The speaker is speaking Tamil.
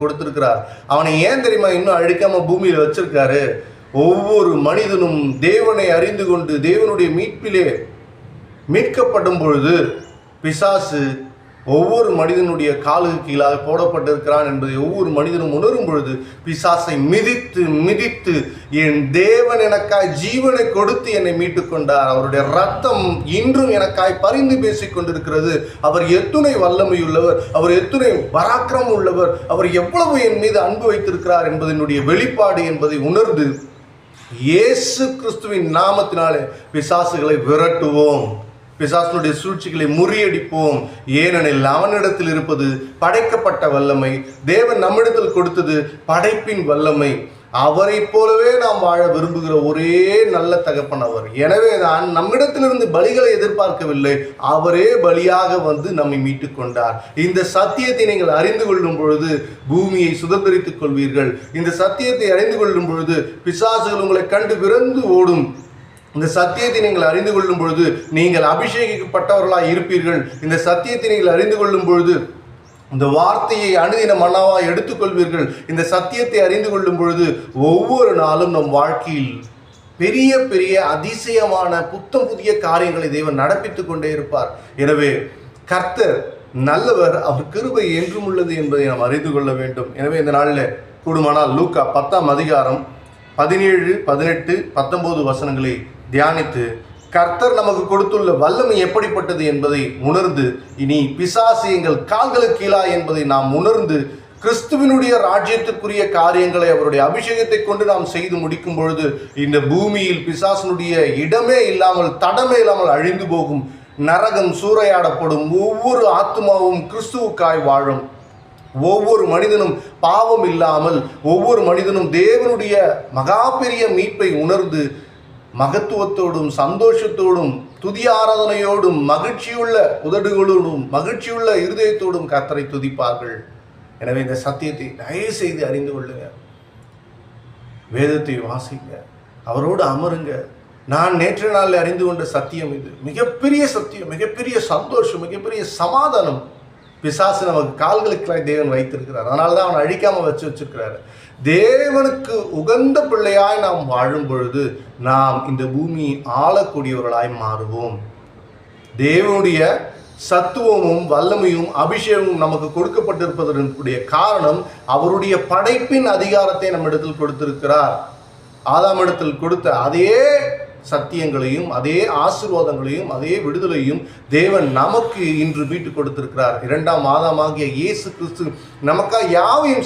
கொடுத்திருக்கிறார். அவனை ஏன் தெரியுமா இன்னும் அழிக்காம பூமியில வச்சிருக்காரு? ஒவ்வொரு மனிதனும் தேவனை அறிந்து கொண்டு தேவனுடைய மீட்பிலே மீட்கப்படும் பொழுது பிசாசு ஒவ்வொரு மனிதனுடைய காலுக்கு கீழாக போடப்பட்டிருக்கிறான் என்பதை ஒவ்வொரு மனிதனும் உணரும் பொழுது பிசாசை மிதித்து மிதித்து என் தேவன் எனக்காய் ஜீவனை கொடுத்து என்னை மீட்டுக் கொண்டார், அவருடைய ரத்தம் இன்றும் எனக்காய் பரிந்து பேசிக் கொண்டிருக்கிறது, அவர் எத்துணை வல்லமையுள்ளவர், அவர் எத்துணை பராக்கிரமம் உள்ளவர், அவர் எவ்வளவு என் மீது அன்பு வைத்திருக்கிறார் என்பதனுடைய வெளிப்பாடு என்பதை உணர்ந்து இயேசு கிறிஸ்துவின் நாமத்தினாலே பிசாசுகளை விரட்டுவோம், பிசாசனுடைய சூழ்ச்சிகளை முறியடிப்போம். ஏனெனில் அவனிடத்தில் இருப்பது படைக்கப்பட்ட வல்லமை, தேவன் நம்மிடத்தில் கொடுத்தது படைப்பின் வல்லமை. அவரை போலவே நாம் வாழ விரும்புகிற ஒரே நல்ல தகப்பன் அவர். எனவே தான் நம்மிடத்திலிருந்து பலிகளை எதிர்பார்க்கவில்லை, அவரே பலியாக வந்து நம்மை மீட்டுக் கொண்டார். இந்த சத்தியத்தை நீங்கள் அறிந்து கொள்ளும் பொழுது பூமியை சுதந்திரித்துக் கொள்வீர்கள். இந்த சத்தியத்தை அறிந்து கொள்ளும் பொழுது பிசாசுகள் உங்களை கண்டு விரைந்து ஓடும். இந்த சத்தியத்தை நீங்கள் அறிந்து கொள்ளும் பொழுது நீங்கள் அபிஷேகிக்கப்பட்டவர்களாக இருப்பீர்கள். இந்த சத்தியத்தை நீங்கள் அறிந்து கொள்ளும் பொழுது இந்த வார்த்தையை அனுதின மன்னாவாக எடுத்துக்கொள்வீர்கள். இந்த சத்தியத்தை அறிந்து கொள்ளும் பொழுது ஒவ்வொரு நாளும் நம் வாழ்க்கையில் பெரிய பெரிய அதிசயமான புத்தம் புதிய காரியங்களை தேவன் நடப்பித்துக் கொண்டே இருப்பார். எனவே கர்த்தர் நல்லவர், அவர் கிருபை என்றும் உள்ளது என்பதை நாம் அறிந்து கொள்ள வேண்டும். எனவே இந்த நாளில் கூடுமானால் லூக்கா 10ஆம் அதிகாரம் 17, 18, 19 வசனங்களை தியானித்து கர்த்தர் நமக்கு கொடுத்துள்ள வல்லமை எப்படிப்பட்டது என்பதை உணர்ந்து இனி பிசாசு எங்கள் கால்களுக்கு கீழா என்பதை நாம் உணர்ந்து கிறிஸ்துவினுடைய ராஜ்யத்துக்குரிய காரியங்களை அவருடைய அபிஷேகத்தை கொண்டு நாம் செய்து முடிக்கும் பொழுது இந்த பூமியில் பிசாசனுடைய இடமே இல்லாமல் தடமே இல்லாமல் அழிந்து போகும். நரகம் சூறையாடப்படும். ஒவ்வொரு ஆத்மாவும் கிறிஸ்துவுக்காய் வாழும். ஒவ்வொரு மனிதனும் பாவம் இல்லாமல் ஒவ்வொரு மனிதனும் தேவனுடைய மகா பெரிய மீட்பை உணர்ந்து மகத்துவத்தோடும் சந்தோஷத்தோடும் துதி ஆராதனையோடும் மகிழ்ச்சியுள்ள உதடுகளோடும் மகிழ்ச்சியுள்ள இருதயத்தோடும் கர்த்தரை துதிப்பார்கள். எனவே இந்த சத்தியத்தை தயவு செய்து அறிந்து கொள்ளுங்க, வேதத்தை வாசிங்க, அவரோடு அமருங்க. நான் நேற்று நாளில் அறிந்து கொண்ட சத்தியம் இது மிகப்பெரிய சத்தியம், மிகப்பெரிய சந்தோஷம், மிகப்பெரிய சமாதானம். பிசாசு நமக்கு கால்களுக்கு தேவன் வைத்திருக்கிறார், அதனால தான் அவன் அழிக்காமல் வச்சிருக்கிறாரு. தேவனுக்கு உகந்த பிள்ளையாய் நாம் வாழும் பொழுது நாம் இந்த பூமியை ஆளக்கூடியவர்களாய் மாறுவோம். தேவனுடைய சத்துவமும் வல்லமையும் அபிஷேகமும் நமக்கு கொடுக்கப்பட்டிருப்பதற்குரிய காரணம் அவருடைய படைப்பின் அதிகாரத்தை நம்மிடத்தில் கொடுத்திருக்கிறார். ஆதாமிடத்தில் கொடுத்த அதே சத்தியங்களையும் அதே ஆசீர்வாதங்களையும் அதே விடுதலையும் தேவன் நமக்கு இன்று மீட்டு கொடுத்திருக்கிறார். 2ஆம் ஆதாமாகிய இயேசு கிறிஸ்து நமக்காக யாவையும்